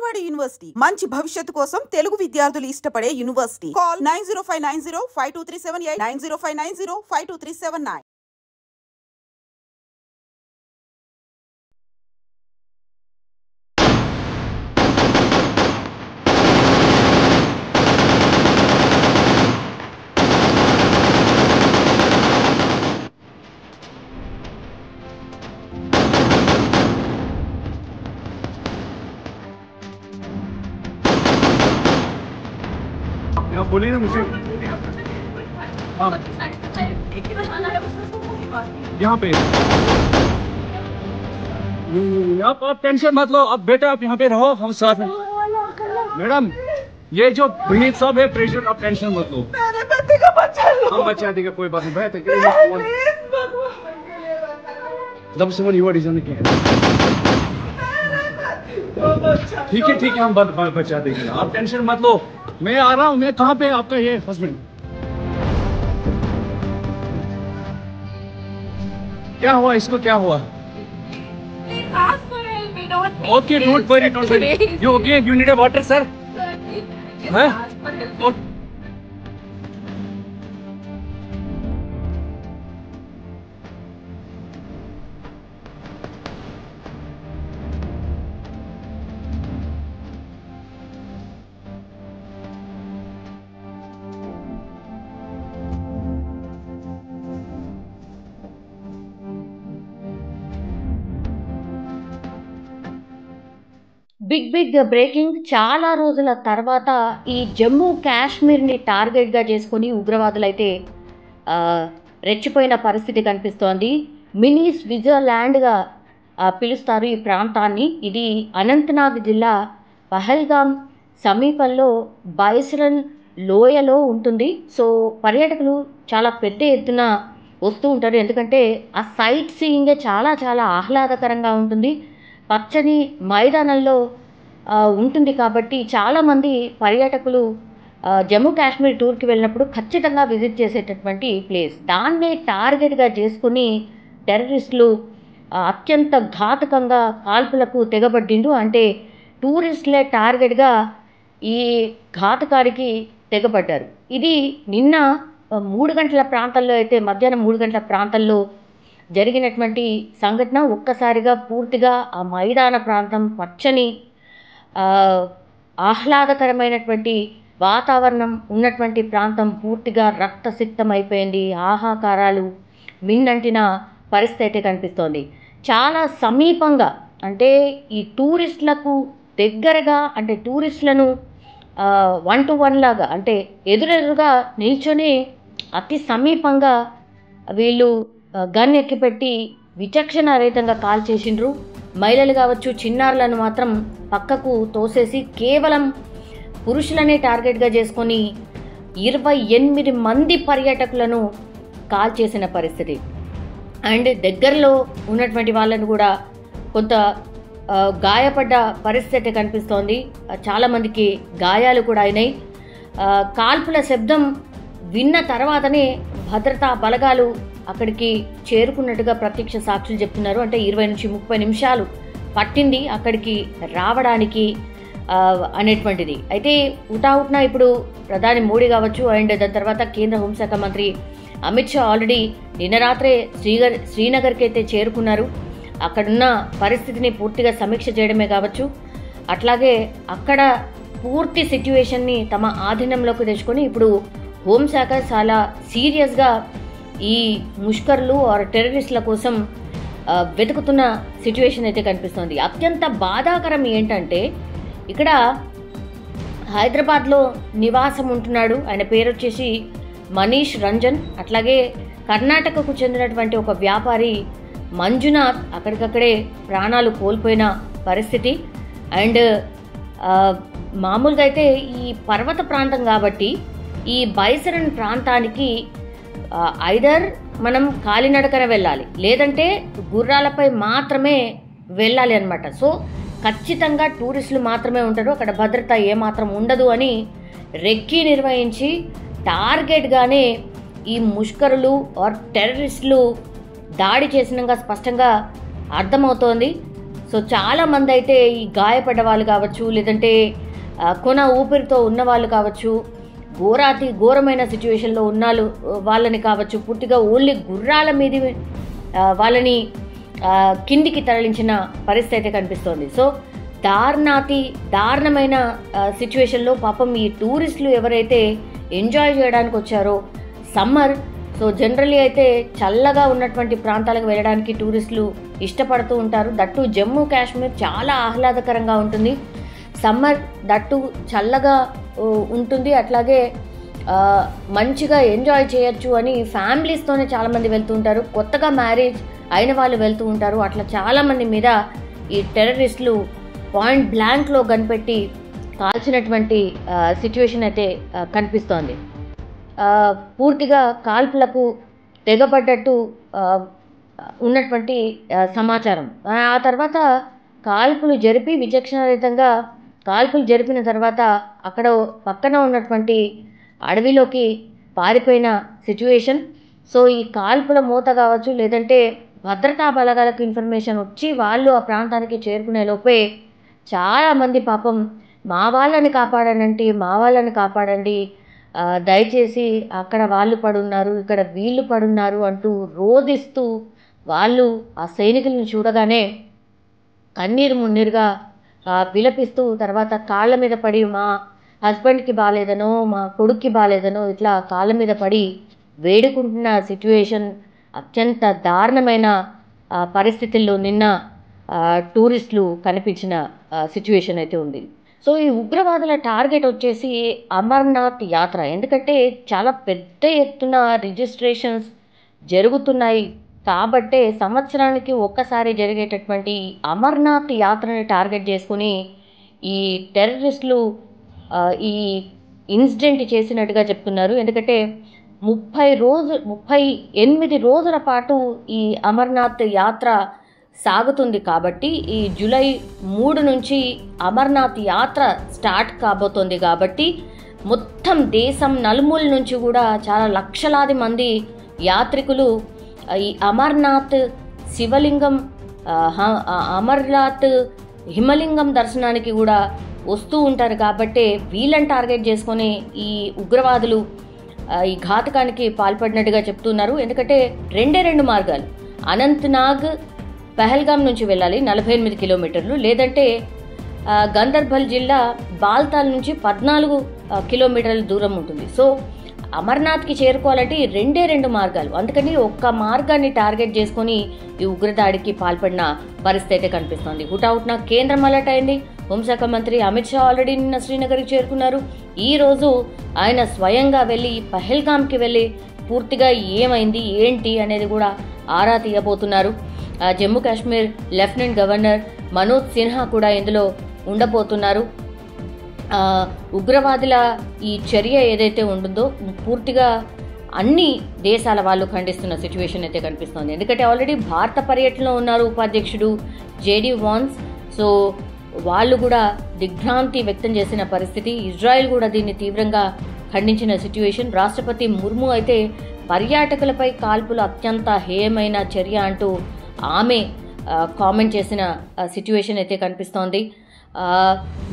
Vijayawada university మంచి భవిష్యత్తు కోసం తెలుగు విద్యార్థులు ఇష్టపడే యూనివర్సిటీ. కాల్ 9059052378 9059052379. बोलिए ना मुझे यहाँ पे आप टेंशन मत लो. अब बेटा आप यहाँ पे रहो, हम साथ हैं. मैडम ये जो ब्रीथ सब है प्रेशर, आप टेंशन मत लो. मेरे बेटे का बच्चा लो. हम बचा देगा, कोई बात नहीं. बैठ जब से वो डिसीजन किया. ठीक है हम बचा देंगे, आप टेंशन मत लो. मैं आ रहा हूँ. मैं कहाँ पे आपका ये हस्बैंड? क्या हुआ इसको, क्या हुआ? Okay don't worry. You okay? You need a water sir? हैं? Big breaking. చాలా రోజుల తర్వాత ఈ జమ్మూ కాశ్మీర్ని టార్గెట్గా చేసుకుని ఉగ్రవాదులైతే రెచ్చిపోయిన పరిస్థితి కనిపిస్తోంది. మినీ స్విట్జర్లాండ్గా పిలుస్తారు ఈ ప్రాంతాన్ని. ఇది అనంతనాగ్ జిల్లా పహల్గామ్ సమీపంలో బైసరన్ లోయలో ఉంటుంది. సో పర్యాటకులు చాలా పెద్ద ఎత్తున వస్తూ ఉంటారు, ఎందుకంటే ఆ సైట్ సీయింగే చాలా చాలా ఆహ్లాదకరంగా ఉంటుంది. పచ్చని మైదానంలో ఉంటుంది కాబట్టి చాలామంది పర్యాటకులు జమ్మూ కాశ్మీర్ టూర్కి వెళ్ళినప్పుడు ఖచ్చితంగా విజిట్ చేసేటటువంటి ప్లేస్. దాన్నే టార్గెట్గా చేసుకుని టెర్రరిస్టులు అత్యంత ఘాతకంగా కాల్పులకు తెగబడ్డిండు. అంటే టూరిస్టులే టార్గెట్గా ఈ ఘాతకారికి తెగబడ్డారు. ఇది నిన్న 3 గంటల ప్రాంతంలో అయితే, మధ్యాహ్నం 3 గంటల ప్రాంతంలో జరిగినటువంటి సంఘటన. ఒక్కసారిగా పూర్తిగా ఆ మైదాన ప్రాంతం, పచ్చని ఆహ్లాదకరమైనటువంటి వాతావరణం ఉన్నటువంటి ప్రాంతం పూర్తిగా రక్తసిక్తం అయిపోయింది. ఆహాకారాలు మిన్నంటిన పరిస్థితి అయితే కనిపిస్తోంది. చాలా సమీపంగా, అంటే ఈ టూరిస్టులకు దగ్గరగా, అంటే టూరిస్టులను 1-to-1 లాగా, అంటే ఎదురెదురుగా నిల్చొని అతి సమీపంగా వీళ్ళు గన్ ఎక్కిపెట్టి విచక్షణారహితంగా కాల్ చేసిండ్రు. మహిళలు కావచ్చు, చిన్నారులను మాత్రం పక్కకు తోసేసి కేవలం పురుషులనే టార్గెట్గా చేసుకొని 28 మంది పర్యాటకులను కాల్ చేసిన పరిస్థితి. అండ్ దగ్గరలో ఉన్నటువంటి వాళ్ళను కూడా కొంత గాయపడ్డ పరిస్థితి కనిపిస్తోంది. చాలామందికి గాయాలు కూడా అయినాయి. కాల్పుల శబ్దం విన్న తర్వాతనే భద్రతా బలగాలు అక్కడికి చేరుకున్నట్టుగా ప్రత్యక్ష సాక్షులు చెప్తున్నారు. అంటే 20 నుంచి 30 నిమిషాలు పట్టింది అక్కడికి రావడానికి అనేటువంటిది. అయితే హుటాహుటిన ఇప్పుడు ప్రధాని మోడీ కావచ్చు, అండ్ దాని తర్వాత కేంద్ర హోంశాఖ మంత్రి అమిత్ షా ఆల్రెడీ నిన్న రాత్రే శ్రీనగర్కి అయితే చేరుకున్నారు. అక్కడున్న పరిస్థితిని పూర్తిగా సమీక్ష చేయడమే కావచ్చు, అట్లాగే అక్కడ పూర్తి సిచ్యువేషన్ని తమ ఆధీనంలోకి తెచ్చుకొని ఇప్పుడు హోంశాఖ చాలా సీరియస్గా ఈ ముష్కర్లు ఆర్ టెర్రరిస్టుల కోసం వెతుకుతున్న సిచ్యువేషన్ అయితే కనిపిస్తోంది. అత్యంత బాధాకరం ఏంటంటే, ఇక్కడ హైదరాబాద్లో నివాసం ఉంటున్నాడు, ఆయన పేరు వచ్చేసి మనీష్ రంజన్. అట్లాగే కర్ణాటకకు చెందినటువంటి ఒక వ్యాపారి మంజునాథ్ అక్కడికక్కడే ప్రాణాలు కోల్పోయిన పరిస్థితి. అండ్ మామూలుగా అయితే ఈ పర్వత ప్రాంతం కాబట్టి ఈ బైసరన్ ప్రాంతానికి ఐదర్ మనం కాలినడకన వెళ్ళాలి, లేదంటే గుర్రాలపై మాత్రమే వెళ్ళాలి అన్నమాట. సో ఖచ్చితంగా టూరిస్టులు మాత్రమే ఉంటారు, అక్కడ భద్రత ఏమాత్రం ఉండదు అని రెక్కీ నిర్వహించి టార్గెట్గానే ఈ ముష్కరులు ఆర్ టెర్రరిస్టులు దాడి చేసినగా స్పష్టంగా అర్థమవుతోంది. సో చాలామంది అయితే ఈ గాయపడ్డ వాళ్ళు కావచ్చు, లేదంటే కొన ఊపిరితో ఉన్న వాళ్ళు కావచ్చు, ఘోరమైన సిచ్యువేషన్లో ఉన్న వాళ్ళని కావచ్చు, పూర్తిగా ఓన్లీ గుర్రాల మీద వాళ్ళని కిందికి తరలించిన పరిస్థితి అయితే కనిపిస్తోంది. సో దారుణమైన సిచ్యువేషన్లో పాపం ఈ టూరిస్టులు ఎవరైతే ఎంజాయ్ చేయడానికి వచ్చారో సమ్మర్, సో జనరల్లీ అయితే చల్లగా ఉన్నటువంటి ప్రాంతాలకు వెళ్ళడానికి టూరిస్టులు ఇష్టపడుతూ ఉంటారు. దట్టు జమ్మూ కాశ్మీర్ చాలా ఆహ్లాదకరంగా ఉంటుంది, సమ్మర్ దట్టు చల్లగా ఉంటుంది, అట్లాగే మంచిగా ఎంజాయ్ చేయొచ్చు అని ఫ్యామిలీస్తోనే చాలామంది వెళ్తూ ఉంటారు, కొత్తగా మ్యారేజ్ అయిన వాళ్ళు వెళ్తూ ఉంటారు. అట్లా చాలామంది మీద ఈ టెర్రరిస్టులు పాయింట్ బ్లాంక్లో కనిపెట్టి కాల్చినటువంటి సిచ్యువేషన్ అయితే కనిపిస్తోంది. పూర్తిగా కాల్పులకు తెగబడ్డట్టు ఉన్నటువంటి సమాచారం. ఆ తర్వాత కాల్పులు జరిపిన తర్వాత అక్కడ పక్కన ఉన్నటువంటి అడవిలోకి పారిపోయిన సిచ్యువేషన్. సో ఈ కాల్పుల మూత కావచ్చు, లేదంటే భద్రతా బలగాలకు ఇన్ఫర్మేషన్ వచ్చి వాళ్ళు ఆ ప్రాంతానికి చేరుకునే లోపే చాలామంది పాపం మా వాళ్ళని కాపాడండి, దయచేసి అక్కడ వాళ్ళు పడున్నారు, ఇక్కడ వీళ్ళు పడున్నారు అంటూ రోదిస్తూ వాళ్ళు ఆ సైనికులను చూడగానే కన్నీరు మున్నీరుగా విలపిస్తూ తర్వాత కాళ్ళ మీద పడి మా హస్బెండ్కి బాగాలేదనో మా కొడుక్కి బాగాలేదనో ఇట్లా కాళ్ళ మీద పడి వేడుకుంటున్న సిచ్యువేషన్, అత్యంత దారుణమైన పరిస్థితుల్లో నిన్న టూరిస్టులు కనిపించిన సిచ్యువేషన్ అయితే ఉంది. సో ఈ ఉగ్రవాదుల టార్గెట్ వచ్చేసి అమర్నాథ్ యాత్ర, ఎందుకంటే చాలా పెద్ద ఎత్తున రిజిస్ట్రేషన్స్ జరుగుతున్నాయి కాబట్టే సంవత్సరానికి ఒక్కసారి జరిగేటటువంటి అమర్నాథ్ యాత్రని టార్గెట్ చేసుకుని ఈ టెర్రరిస్టులు ఈ ఇన్సిడెంట్ చేసినట్టుగా చెప్తున్నారు. ఎందుకంటే 38 రోజుల పాటు ఈ అమర్నాథ్ యాత్ర సాగుతుంది కాబట్టి ఈ జూలై 3 నుంచి అమర్నాథ్ యాత్ర స్టార్ట్ కాబోతోంది కాబట్టి మొత్తం దేశం నలుమూల నుంచి కూడా చాలా లక్షలాది మంది యాత్రికులు ఈ అమర్నాథ్ శివలింగం, అమర్నాథ్ హిమలింగం దర్శనానికి కూడా వస్తూ ఉంటారు. కాబట్టి వీళ్ళని టార్గెట్ చేసుకొని ఈ ఉగ్రవాదులు ఈ ఘాతకానికి పాల్పడినట్టుగా చెప్తున్నారు. ఎందుకంటే 2 మార్గాలు, అనంతనాగ్ పహల్గామ్ నుంచి వెళ్ళాలి 48 కిలోమీటర్లు, లేదంటే గందర్బల్ జిల్లా బాల్తాల్ నుంచి 14 కిలోమీటర్ల దూరం ఉంటుంది. సో అమర్నాథ్కి చేరుకోవాలంటే 2 మార్గాలు, అందుకని ఒక్క మార్గాన్ని టార్గెట్ చేసుకొని ఈ ఉగ్రదాడికి పాల్పడిన పరిస్థితి అయితే కనిపిస్తోంది. హుటాహుటిన కేంద్రం అలర్ట్ అయింది. హోంశాఖ మంత్రి అమిత్ షా ఆల్రెడీ నిన్న శ్రీనగర్కి చేరుకున్నారు. ఈరోజు ఆయన స్వయంగా వెళ్ళి పహల్గామ్కి వెళ్ళి పూర్తిగా ఏమైంది ఏంటి అనేది కూడా ఆరా తీయబోతున్నారు. జమ్మూ కాశ్మీర్ లెఫ్టినెంట్ గవర్నర్ మనోజ్ సిన్హా కూడా ఇందులో ఉండబోతున్నారు. ఉగ్రవాదుల ఈ చర్య ఏదైతే ఉంటుందో పూర్తిగా అన్ని దేశాల వాళ్ళు ఖండిస్తున్న సిచ్యువేషన్ అయితే కనిపిస్తోంది. ఎందుకంటే ఆల్రెడీ భారత పర్యటనలో ఉన్నారు ఉపాధ్యక్షుడు జేడీ వాన్స్. సో వాళ్ళు కూడా దిగ్భ్రాంతి వ్యక్తం చేసిన పరిస్థితి. ఇజ్రాయెల్ కూడా దీన్ని తీవ్రంగా ఖండించిన సిచ్యువేషన్. రాష్ట్రపతి ముర్ము అయితే పర్యాటకులపై కాల్పులు అత్యంత హేయమైన చర్య అంటూ ఆమె కామెంట్ చేసిన సిచ్యువేషన్ అయితే కనిపిస్తోంది.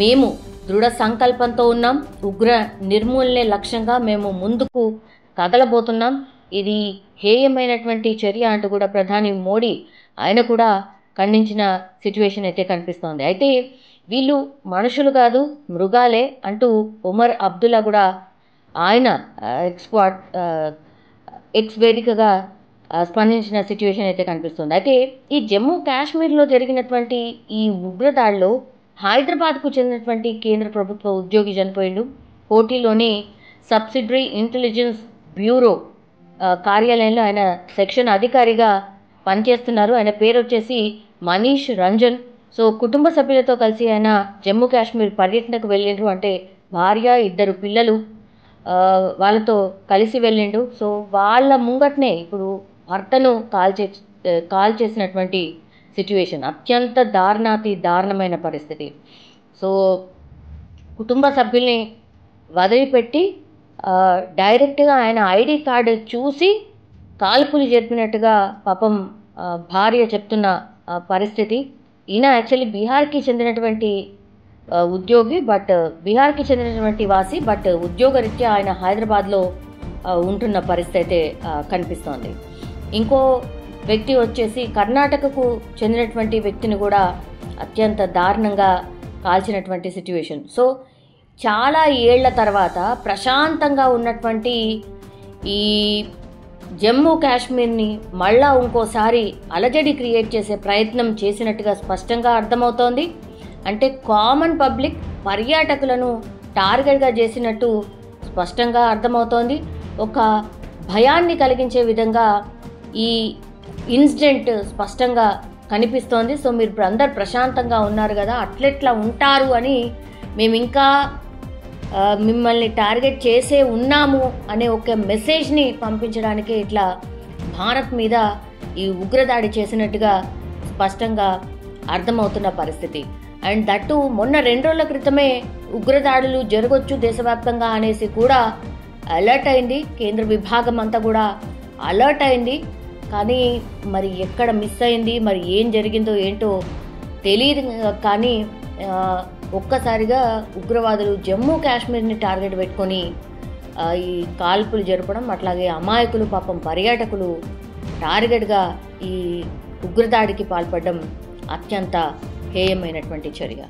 మేము దృఢ సంకల్పంతో ఉన్నాం, ఉగ్ర నిర్మూలనే లక్ష్యంగా మేము ముందుకు కదలబోతున్నాం, ఇది హేయమైనటువంటి చర్య అంటూ కూడా ప్రధాని మోడీ ఆయన కూడా ఖండించిన సిచ్యువేషన్ అయితే కనిపిస్తోంది. అయితే వీళ్ళు మనుషులు కాదు మృగాలే అంటూ ఉమర్ అబ్దుల్లా కూడా ఆయన ఎక్స్ వేదికగా స్పందించిన సిచ్యువేషన్ అయితే కనిపిస్తుంది. అయితే ఈ జమ్మూ కాశ్మీర్లో జరిగినటువంటి ఈ ఉగ్రదాడిలో హైదరాబాద్కు చెందినటువంటి కేంద్ర ప్రభుత్వ ఉద్యోగి చనిపోయిండు. కోటిలోని సబ్సిడరీ ఇంటెలిజెన్స్ బ్యూరో కార్యాలయంలో ఆయన సెక్షన్ అధికారిగా పనిచేస్తున్నారు. ఆయన పేరు వచ్చేసి మనీష్ రంజన్. సో కుటుంబ సభ్యులతో కలిసి ఆయన జమ్మూ కాశ్మీర్ పర్యటనకు వెళ్ళిండ్రు. అంటే భార్య 2 పిల్లలు వాళ్ళతో కలిసి వెళ్ళిండు. సో వాళ్ళ ముంగట్నే ఇప్పుడు భర్తను కాల్ చేసినటువంటి సిచ్యువేషన్, అత్యంత దారుణమైన పరిస్థితి. సో కుటుంబ సభ్యుల్ని వదిలిపెట్టి డైరెక్ట్గా ఆయన ఐడి కార్డు చూసి కాల్పులు జరిపినట్టుగా పాపం భార్య చెప్తున్న పరిస్థితి. ఈయన యాక్చువల్లీ బీహార్కి చెందినటువంటి ఉద్యోగి, బట్ బీహార్కి చెందినటువంటి వాసి, బట్ ఉద్యోగరీత్యా ఆయన హైదరాబాద్లో ఉంటున్న పరిస్థితి అయితే కనిపిస్తోంది. ఇంకో వ్యక్తి వచ్చేసి కర్ణాటకకు చెందినటువంటి వ్యక్తిని కూడా అత్యంత దారుణంగా కాల్చినటువంటి సిచ్యువేషన్. సో చాలా ఏళ్ల తర్వాత ప్రశాంతంగా ఉన్నటువంటి ఈ జమ్మూ కాశ్మీర్ని మళ్ళా ఇంకోసారి అలజడి క్రియేట్ చేసే ప్రయత్నం చేసినట్టుగా స్పష్టంగా అర్థమవుతోంది. అంటే కామన్ పబ్లిక్ పర్యాటకులను టార్గెట్గా చేసినట్టు స్పష్టంగా అర్థమవుతోంది. ఒక భయాన్ని కలిగించే విధంగా ఈ ఇన్సిడెంట్ స్పష్టంగా కనిపిస్తోంది. సో మీరు ఇప్పుడు అందరు ప్రశాంతంగా ఉన్నారు కదా, అట్లెట్లా ఉంటారు అని మేము ఇంకా మిమ్మల్ని టార్గెట్ చేసే ఉన్నాము అనే ఒక మెసేజ్ని పంపించడానికే ఇట్లా భారత్ మీద ఈ ఉగ్రదాడి చేసినట్టుగా స్పష్టంగా అర్థమవుతున్న పరిస్థితి. అండ్ దట్టు మొన్న 2 రోజుల క్రితమే ఉగ్రదాడులు జరగొచ్చు దేశవ్యాప్తంగా అనేసి కూడా అలర్ట్ అయింది. కేంద్ర విభాగం అంతా కూడా అలర్ట్ అయింది. కానీ మరి ఎక్కడ మిస్ అయింది, మరి ఏం జరిగిందో ఏంటో తెలియదు. కానీ ఒక్కసారిగా ఉగ్రవాదులు జమ్మూ కాశ్మీర్ని టార్గెట్ పెట్టుకొని ఈ కాల్పులు జరపడం, అట్లాగే అమాయకులు పాపం పర్యాటకులు టార్గెట్గా ఈ ఉగ్రదాడికి పాల్పడడం అత్యంత హేయమైనటువంటి చర్య.